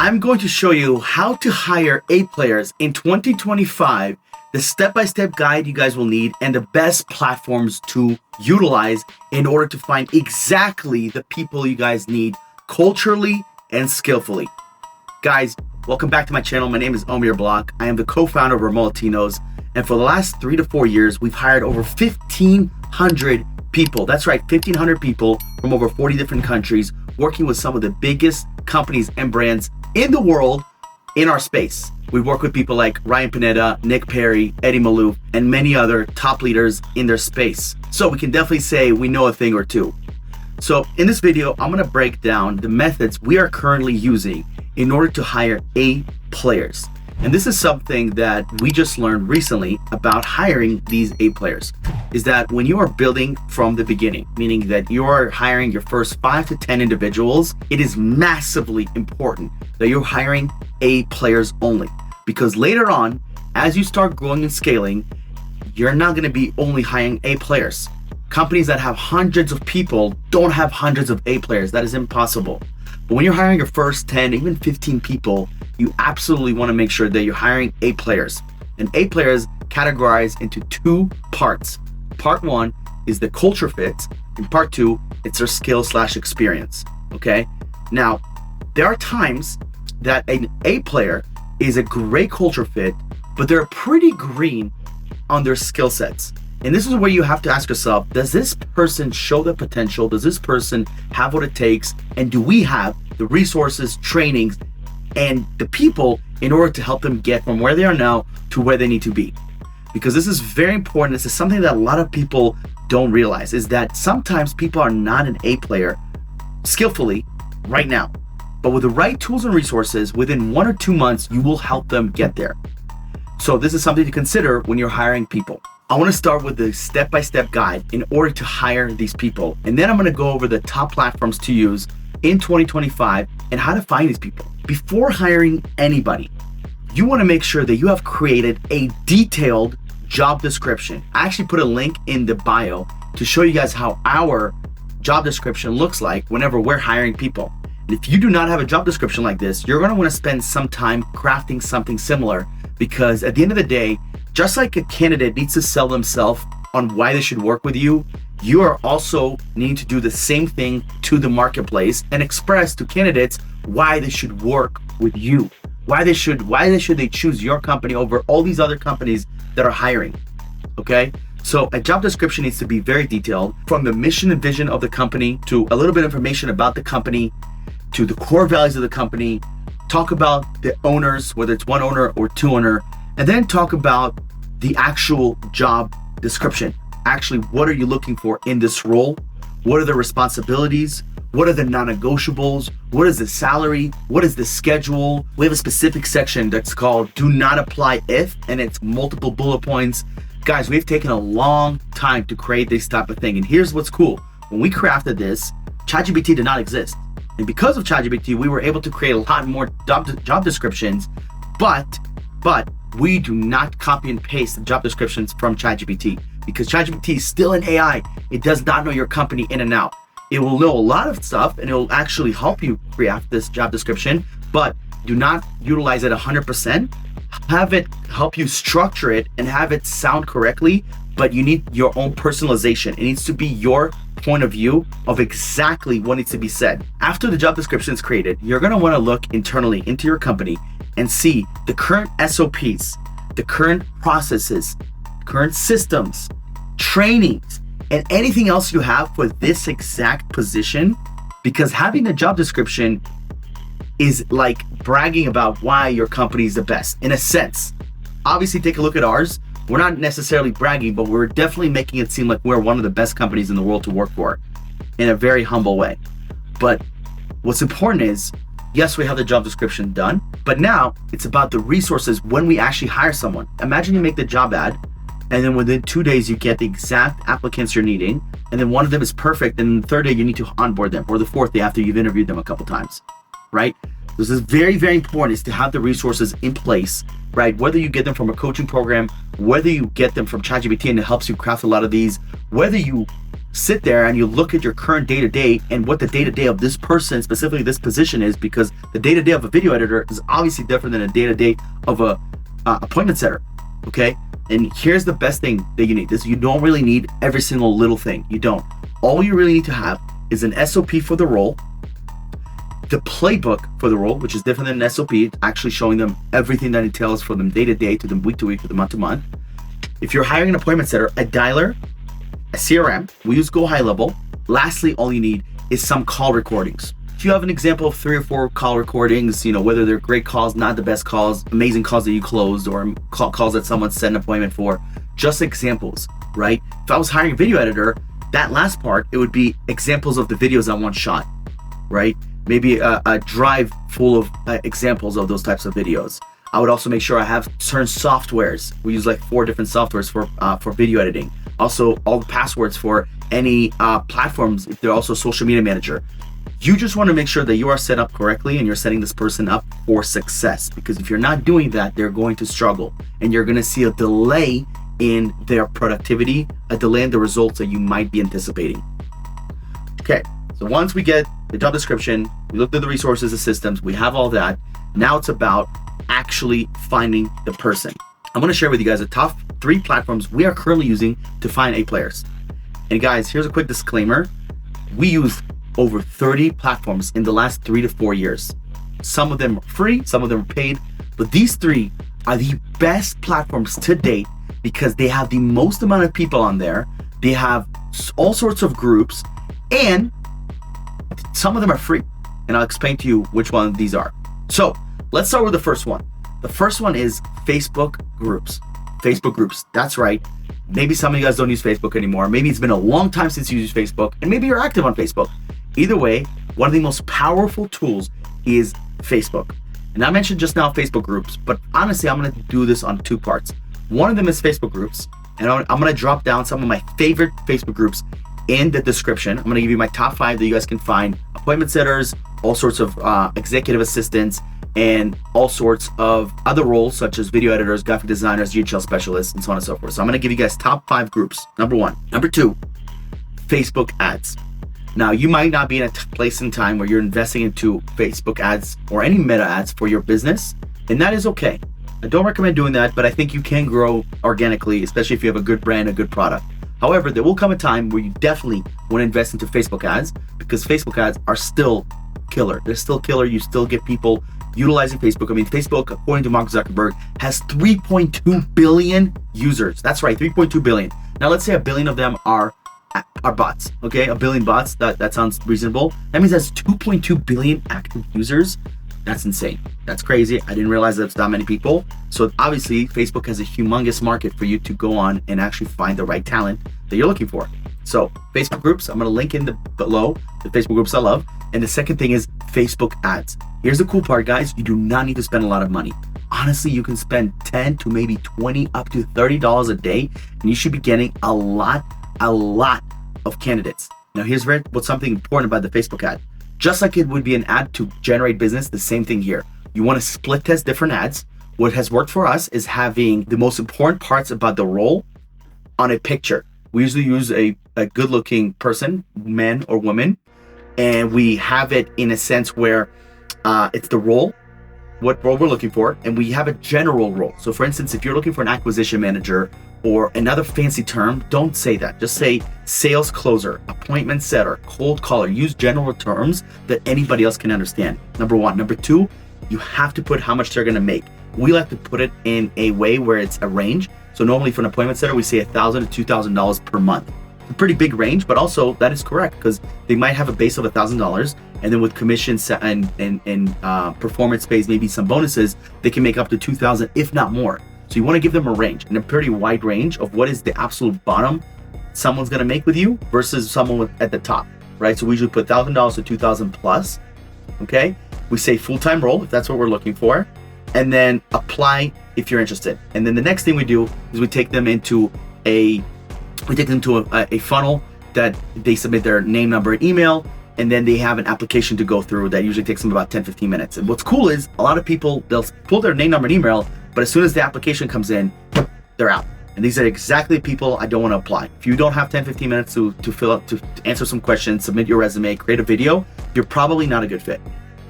I'm going to show you how to hire A players in 2025, the step-by-step guide you guys will need, and the best platforms to utilize in order to find exactly the people you guys need culturally and skillfully. Guys, welcome back to my channel. My name is Omir Block. I am the co-founder of Remote Latinos, and for the last 3 to 4 years, we've hired over 1,500 people. That's right, 1,500 people from over 40 different countries, working with some of the biggest companies and brands in the world in our space. We work with people like Ryan Pineda, Nick Perry, Eddie Malouf, and many other top leaders in their space. So we can definitely say we know a thing or two. So in this video, I'm gonna break down the methods we are currently using in order to hire A players. And this is something that we just learned recently about hiring these A players, is that when you are building from the beginning, meaning that you are hiring your first 5 to 10 individuals, it is massively important that you're hiring A players only. Because later on, as you start growing and scaling, you're not gonna be only hiring A players. Companies that have hundreds of people don't have hundreds of A players. That is impossible. But when you're hiring your first 10, even 15 people, you absolutely want to make sure that you're hiring A players. And A players categorize into 2 parts. Part 1 is the culture fit, and part 2, it's their skill/experience. Okay? Now, there are times that an A player is a great culture fit, but they're pretty green on their skill sets. And this is where you have to ask yourself, does this person show the potential? Does this person have what it takes? And do we have the resources, trainings, and the people in order to help them get from where they are now to where they need to be? Because this is very important. This is something that a lot of people don't realize, is that sometimes people are not an A player skillfully right now. But with the right tools and resources, within 1 or 2 months, you will help them get there. So this is something to consider when you're hiring people. I want to start with the step-by-step guide in order to hire these people. And then I'm going to go over the top platforms to use in 2025 and how to find these people. Before hiring anybody, you want to make sure that you have created a detailed job description. I actually put a link in the bio to show you guys how our job description looks like whenever we're hiring people. And if you do not have a job description like this, you're going to want to spend some time crafting something similar, because at the end of the day, just like a candidate needs to sell themselves on why they should work with you, you are also needing to do the same thing to the marketplace and express to candidates why they should work with you. Why they should they choose your company over all these other companies that are hiring. Okay? So a job description needs to be very detailed, from the mission and vision of the company to a little bit of information about the company to the core values of the company. Talk about the owners, whether it's 1 owner or 2 owner, and then talk about the actual job description. Actually, what are you looking for in this role? What are the responsibilities? What are the non-negotiables? What is the salary? What is the schedule? We have a specific section that's called Do Not Apply If, and it's multiple bullet points. Guys, we've taken a long time to create this type of thing. And here's what's cool. When we crafted this, ChatGPT did not exist. And because of ChatGPT, we were able to create a lot more job descriptions, but we do not copy and paste the job descriptions from ChatGPT, because ChatGPT is still an AI. It does not know your company in and out. It will know a lot of stuff, and it will actually help you craft this job description, but do not utilize it 100%. Have it help you structure it and have it sound correctly, but you need your own personalization. It needs to be your point of view of exactly what needs to be said. After the job description is created, you're gonna wanna look internally into your company and see the current SOPs, the current processes, current systems, trainings, and anything else you have for this exact position. Because having a job description is like bragging about why your company is the best, in a sense. Obviously, take a look at ours. We're not necessarily bragging, but we're definitely making it seem like we're one of the best companies in the world to work for, in a very humble way. But what's important is, yes, we have the job description done, but now it's about the resources when we actually hire someone. Imagine you make the job ad, and then within 2 days, you get the exact applicants you're needing, and then one of them is perfect, and the 3rd day, you need to onboard them, or the 4th day after you've interviewed them a couple times, right? This is very, very important, is to have the resources in place, right? Whether you get them from a coaching program, whether you get them from ChatGPT and it helps you craft a lot of these, whether you sit there and you look at your current day-to-day and what the day-to-day of this person, specifically this position, is, because the day-to-day of a video editor is obviously different than a day-to-day of a appointment setter. Okay, and here's the best thing that you need. You don't really need every single little thing. You don't. All you really need to have is an SOP for the role, the playbook for the role, which is different than an SOP, actually showing them everything that entails for them day to day, to them week to week, to them month to month. If you're hiring an appointment setter, a dialer, a CRM, we use Go High Level. Lastly, all you need is some call recordings. If you have an example of 3 or 4 call recordings, whether they're great calls, not the best calls, amazing calls that you closed, or calls that someone set an appointment for, just examples, right? If I was hiring a video editor, that last part, it would be examples of the videos I want shot, right? Maybe a drive full of examples of those types of videos. I would also make sure I have certain softwares. We use like 4 different softwares for video editing. Also, all the passwords for any platforms, if they're also social media manager. You just want to make sure that you are set up correctly and you're setting this person up for success, because if you're not doing that, they're going to struggle and you're going to see a delay in their productivity, a delay in the results that you might be anticipating. Okay, so once we get the job description, we looked at the resources, the systems, we have all that. Now it's about actually finding the person. I'm going to share with you guys the top 3 platforms we are currently using to find A players. And guys, here's a quick disclaimer. We use over 30 platforms in the last 3 to 4 years. Some of them are free, some of them are paid, but these 3 are the best platforms to date because they have the most amount of people on there. They have all sorts of groups, and some of them are free. And I'll explain to you which one of these are. So let's start with the first one. The first one is Facebook groups. Facebook groups, that's right. Maybe some of you guys don't use Facebook anymore. Maybe it's been a long time since you used Facebook, and maybe you're active on Facebook. Either way, one of the most powerful tools is Facebook. And I mentioned just now Facebook groups, but honestly, I'm going to do this on 2 parts. One of them is Facebook groups, and I'm going to drop down some of my favorite Facebook groups in the description. I'm going to give you my top 5 that you guys can find: appointment setters, all sorts of executive assistants, and all sorts of other roles such as video editors, graphic designers, GHL specialists, and so on and so forth. So I'm going to give you guys top 5 groups. Number 1. Number 2, Facebook ads. Now, you might not be in a place in time where you're investing into Facebook ads or any meta ads for your business, and that is okay. I don't recommend doing that, but I think you can grow organically, especially if you have a good brand, a good product. However, there will come a time where you definitely want to invest into Facebook ads, because Facebook ads are still killer. They're still killer. You still get people utilizing Facebook. I mean, Facebook, according to Mark Zuckerberg, has 3.2 billion users. That's right, 3.2 billion. Now, let's say a billion of them are bots. Okay, a billion bots. That sounds reasonable. That means that's 2.2 billion active users. That's insane. That's crazy. I didn't realize that's that many people. So obviously, Facebook has a humongous market for you to go on and actually find the right talent that you're looking for. So Facebook groups, I'm going to link in below the Facebook groups I love. And the second thing is Facebook ads. Here's the cool part, guys. You do not need to spend a lot of money. Honestly, you can spend 10 to maybe 20 up to $30 a day, and you should be getting a lot of candidates. Now, here's what's something important about the Facebook ad. Just like it would be an ad to generate business, the same thing here. You want to split test different ads. What has worked for us is having the most important parts about the role on a picture. We usually use a good looking person, man or woman, and we have it in a sense where it's the role, what role we're looking for, and we have a general role. So for instance, if you're looking for an acquisition manager or another fancy term, don't say that. Just say sales closer, appointment setter, cold caller. Use general terms that anybody else can understand. Number 1. Number 2, you have to put how much they're going to make. We like to put it in a way where it's a range. So normally for an appointment setter, we say $1,000 to $2,000 per month. It's a pretty big range, but also that is correct because they might have a base of $1,000, and then with commissions and performance pays, maybe some bonuses, they can make up to $2,000, if not more. So you want to give them a range, and a pretty wide range of what is the absolute bottom someone's going to make with you versus someone at the top, right? So we usually put $1,000 to $2,000 plus. Okay, we say full-time role if that's what we're looking for, and then apply if you're interested. And then the next thing we do is we take them into a funnel that they submit their name, number, and email, and then they have an application to go through that usually takes them about 10-15 minutes. And what's cool is a lot of people, they'll pull their name, number, and email, but as soon as the application comes in, they're out. And these are exactly people I don't want to apply. If you don't have 10-15 minutes to fill up, to answer some questions, submit your resume, create a video, you're probably not a good fit.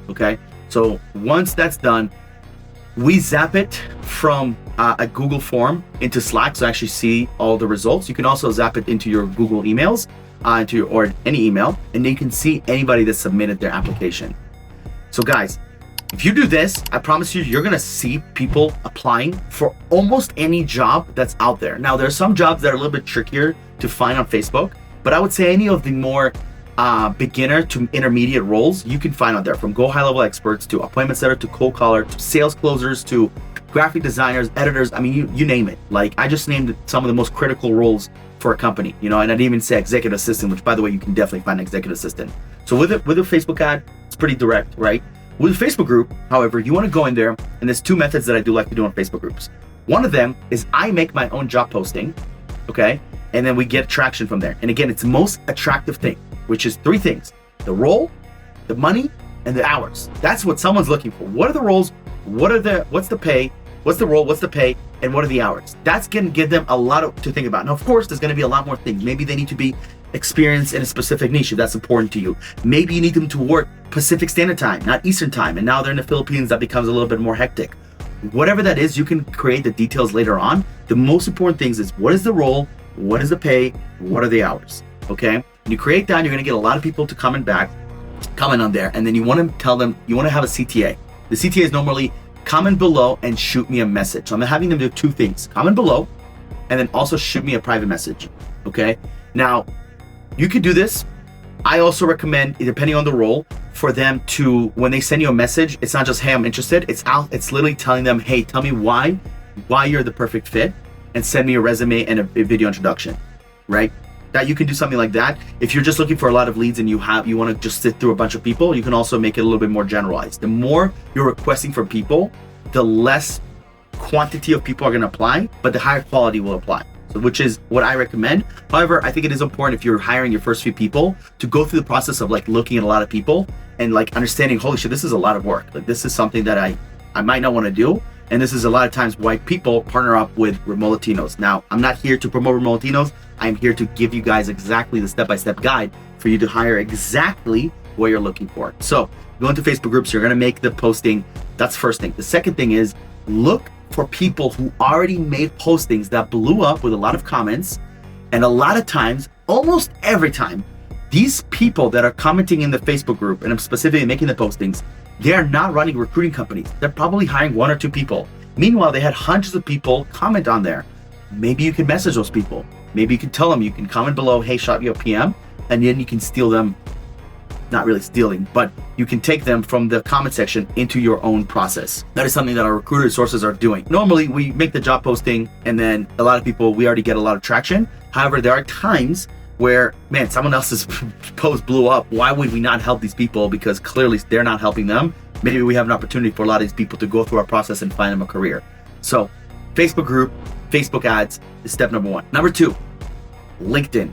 Okay, so once that's done, we zap it from a Google form into Slack, so actually see all the results. You can also zap it into your Google emails, or any email, and then you can see anybody that submitted their application. So guys, if you do this, I promise you, you're gonna see people applying for almost any job that's out there. Now, there are some jobs that are a little bit trickier to find on Facebook, but I would say any of the more beginner to intermediate roles you can find out there, from Go High Level Experts to appointment setter to cold caller to sales closers to graphic designers, editors. I mean, you name it. Like, I just named some of the most critical roles for a company, and I didn't even say executive assistant, which, by the way, you can definitely find an executive assistant. So with a Facebook ad, it's pretty direct, right? With a Facebook group, however, you want to go in there, and there's two methods that I do like to do on Facebook groups. One of them is I make my own job posting, okay? And then we get traction from there. And again, it's the most attractive thing, which is three things: the role, the money, and the hours. That's what someone's looking for. What are the roles? What's the pay? What's the role? What's the pay? And what are the hours? That's going to give them a lot to think about. Now, of course, there's going to be a lot more things. Maybe they need to be experienced in a specific niche if that's important to you. Maybe you need them to work Pacific Standard Time, not Eastern Time. And now they're in the Philippines, that becomes a little bit more hectic. Whatever that is, you can create the details later on. The most important things is, what is the role? What is the pay? What are the hours? Okay? When you create that, you're going to get a lot of people to comment on there. And then you want to tell them, you want to have a CTA. The CTA is normally comment below and shoot me a message. So I'm having them do two things: comment below, and then also shoot me a private message. Okay? Now, you could do this. I also recommend, depending on the role, for them to, when they send you a message, it's not just, hey, I'm interested. It's literally telling them, hey, tell me why you're the perfect fit, and send me a resume and a video introduction, right? That you can do something like that. If you're just looking for a lot of leads and you want to just sit through a bunch of people, you can also make it a little bit more generalized. The more you're requesting from people, the less quantity of people are going to apply, but the higher quality will apply. So, which is what I recommend. However, I think it is important, if you're hiring your first few people, to go through the process of like looking at a lot of people and like understanding, holy shit, this is a lot of work. Like, this is something that I might not want to do. And this is a lot of times why people partner up with Remote Latinos. Now, I'm not here to promote Remote Latinos. I'm here to give you guys exactly the step-by-step guide for you to hire exactly what you're looking for. So, go into Facebook groups, you're going to make the posting. That's the first thing. The second thing is, look for people who already made postings that blew up with a lot of comments. And a lot of times, almost every time, these people that are commenting in the Facebook group, and I'm specifically making the postings, they are not running recruiting companies. They're probably hiring one or two people. Meanwhile, they had hundreds of people comment on there. Maybe you can message those people. Maybe you can tell them, you can comment below, hey, shot me a PM, and then you can steal them. Not really stealing, but you can take them from the comment section into your own process. That is something that our recruiter sources are doing. Normally, we make the job posting, and then a lot of people, we already get a lot of traction. However, there are times where, man, someone else's post blew up. Why would we not help these people? Because clearly they're not helping them. Maybe we have an opportunity for a lot of these people to go through our process and find them a career. So, Facebook group, Facebook ads is step number one. Number two, LinkedIn.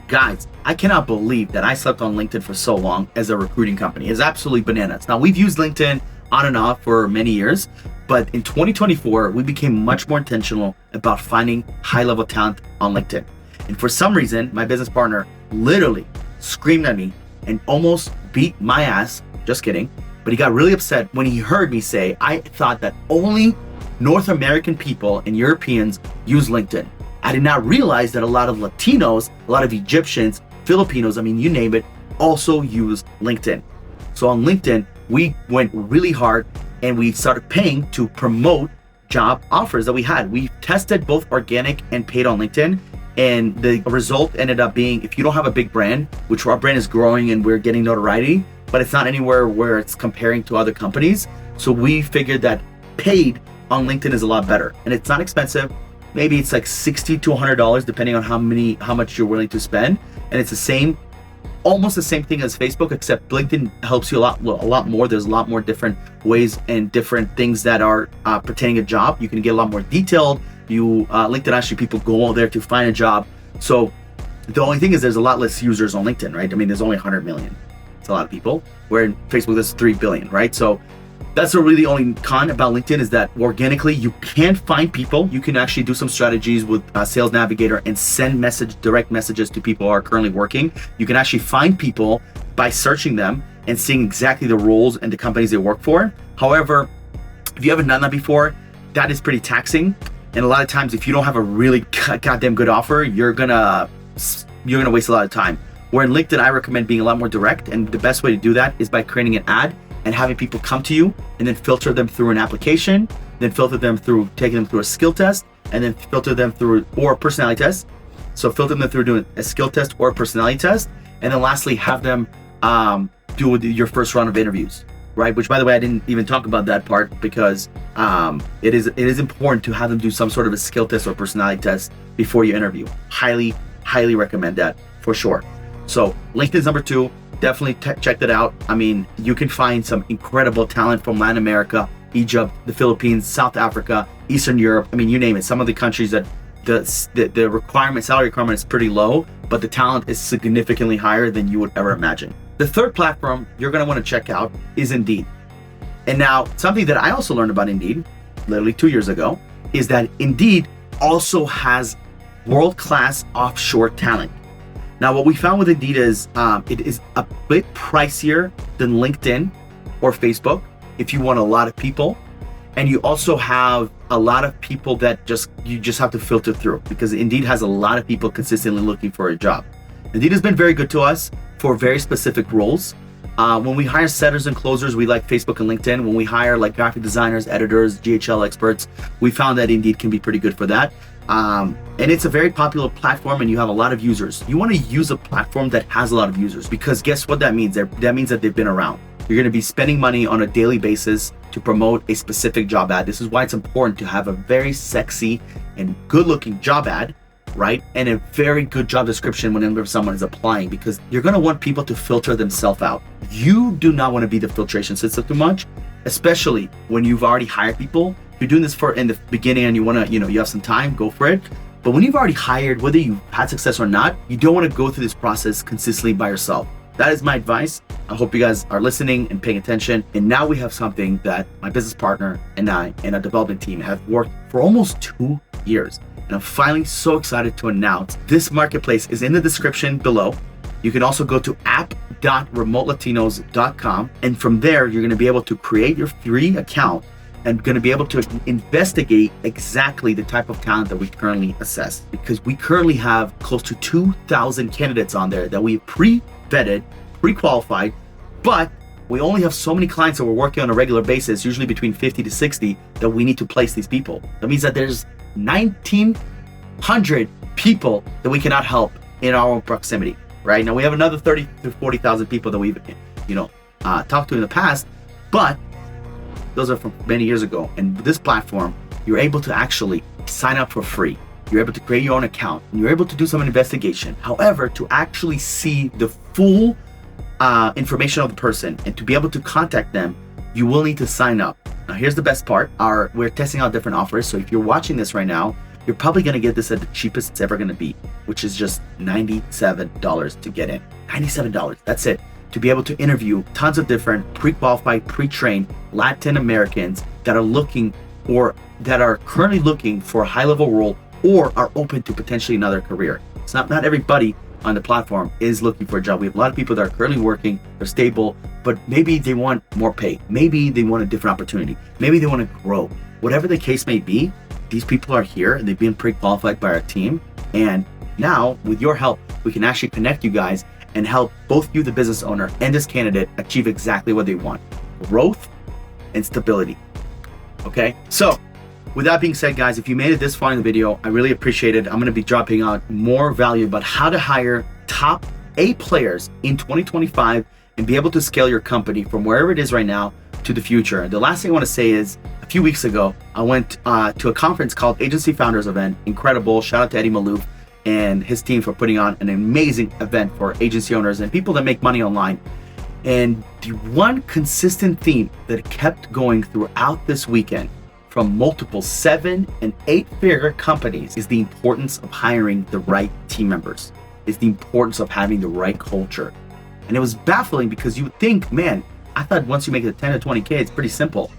Guys, I cannot believe that I slept on LinkedIn for so long as a recruiting company. It's absolutely bananas. Now, we've used LinkedIn on and off for many years, but in 2024, we became much more intentional about finding high-level talent on LinkedIn. And for some reason, my business partner literally screamed at me and almost beat my ass. Just kidding. But he got really upset when he heard me say, I thought that only North American people and Europeans use LinkedIn. I did not realize that a lot of Latinos, a lot of Egyptians, Filipinos, I mean, you name it, also use LinkedIn. So on LinkedIn, we went really hard and we started paying to promote job offers that we had. We tested both organic and paid on LinkedIn. And the result ended up being, if you don't have a big brand, which our brand is growing and we're getting notoriety, but it's not anywhere where it's comparing to other companies. So we figured that paid on LinkedIn is a lot better. And it's not expensive. Maybe it's like $60 to $100 depending on how much you're willing to spend. And it's almost the same thing as Facebook, except LinkedIn helps you a lot more. There's a lot more different ways and different things that are pertaining to a job. You can get a lot more detailed. LinkedIn, actually, people go out there to find a job. So the only thing is there's a lot less users on LinkedIn, right? I mean, there's only 100 million. It's a lot of people. Where in Facebook, there's 3 billion, right? So That's the really only con about LinkedIn, is that organically you can find people. You can actually do some strategies with Sales Navigator and send direct messages to people who are currently working. You can actually find people by searching them and seeing exactly the roles and the companies they work for. However, if you haven't done that before, that is pretty taxing. And a lot of times, if you don't have a really goddamn good offer, you're gonna waste a lot of time. Where in LinkedIn, I recommend being a lot more direct, and the best way to do that is by creating an ad and having people come to you, and then filter them through an application, then filter them through taking them through a skill test, and then filter them through or a personality test. So filter them through doing a skill test or a personality test, and then lastly have them do your first round of interviews, right? Which, by the way, I didn't even talk about that part, because it is important to have them do some sort of a skill test or personality test before you interview. Highly recommend that for sure. So LinkedIn's number 2. Definitely check that out. I mean, you can find some incredible talent from Latin America, Egypt, the Philippines, South Africa, Eastern Europe. I mean, you name it. Some of the countries that the salary requirement is pretty low, but the talent is significantly higher than you would ever imagine. The third platform you're going to want to check out is Indeed. And now, something that I also learned about Indeed, literally 2 years ago, is that Indeed also has world-class offshore talent. Now, what we found with Indeed is it is a bit pricier than LinkedIn or Facebook if you want a lot of people. And you also have a lot of people that you just have to filter through, because Indeed has a lot of people consistently looking for a job. Indeed has been very good to us for very specific roles. When we hire setters and closers, we like Facebook and LinkedIn. When we hire like graphic designers, editors, GHL experts, we found that Indeed can be pretty good for that. And it's a very popular platform, and you have a lot of users. You want to use a platform that has a lot of users, because guess what that means? That means that they've been around. You're going to be spending money on a daily basis to promote a specific job ad. This is why it's important to have a very sexy and good-looking job ad, right? And a very good job description whenever someone is applying, because you're going to want people to filter themselves out. You do not want to be the filtration system too much, especially when you've already hired people. If you're doing this in the beginning and you want to, you have some time, go for it. But when you've already hired, whether you've had success or not, you don't want to go through this process consistently by yourself. That is my advice. I hope you guys are listening and paying attention. And now we have something that my business partner and I and our development team have worked for almost 2 years. And I'm finally so excited to announce this marketplace is in the description below. You can also go to app.remotelatinos.com. And from there, you're going to be able to create your free account and going to be able to investigate exactly the type of talent that we currently assess. Because we currently have close to 2,000 candidates on there that we pre-vetted, pre-qualified, but we only have so many clients that we're working on a regular basis, usually between 50 to 60, that we need to place these people. That means that there's 1,900 people that we cannot help in our own proximity, right? Now we have another 30 to 40,000 people that we've, talked to in the past, but those are from many years ago. And with this platform, you're able to actually sign up for free. You're able to create your own account, and you're able to do some investigation. However, to actually see the full information of the person and to be able to contact them, you will need to sign up. Now, here's the best part. We're testing out different offers. So if you're watching this right now, you're probably going to get this at the cheapest it's ever going to be, which is just $97 to get in. $97. That's it. To be able to interview tons of different pre-qualified, pre-trained Latin Americans that are currently looking for a high-level role or are open to potentially another career. It's not everybody on the platform is looking for a job. We have a lot of people that are currently working, they're stable, but maybe they want more pay. Maybe they want a different opportunity. Maybe they want to grow. Whatever the case may be, these people are here and they've been pre-qualified by our team. And now, with your help, we can actually connect you guys and help both you, the business owner, and this candidate achieve exactly what they want: growth and stability. Okay? So, with that being said, guys, if you made it this far in the video, I really appreciate it. I'm going to be dropping out more value about how to hire top A players in 2025 and be able to scale your company from wherever it is right now to the future. The last thing I want to say is, a few weeks ago, I went to a conference called Agency Founders Event. Incredible. Shout out to Eddie Malouf and his team for putting on an amazing event for agency owners and people that make money online. And the one consistent theme that kept going throughout this weekend from multiple 7- and 8-figure companies is the importance of hiring the right team members. It's the importance of having the right culture. And it was baffling because you would think, man, I thought once you make it 10 to 20K, it's pretty simple.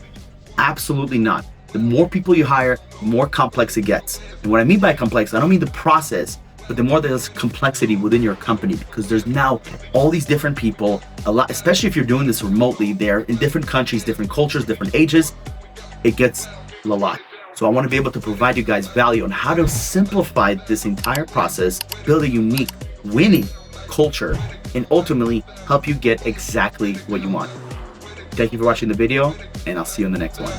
Absolutely not. The more people you hire, the more complex it gets. And what I mean by complex, I don't mean the process, but the more there's complexity within your company, because there's now all these different people, a lot, especially if you're doing this remotely, they're in different countries, different cultures, different ages, it gets a lot. So I want to be able to provide you guys value on how to simplify this entire process, build a unique, winning culture, and ultimately help you get exactly what you want. Thank you for watching the video, and I'll see you in the next one.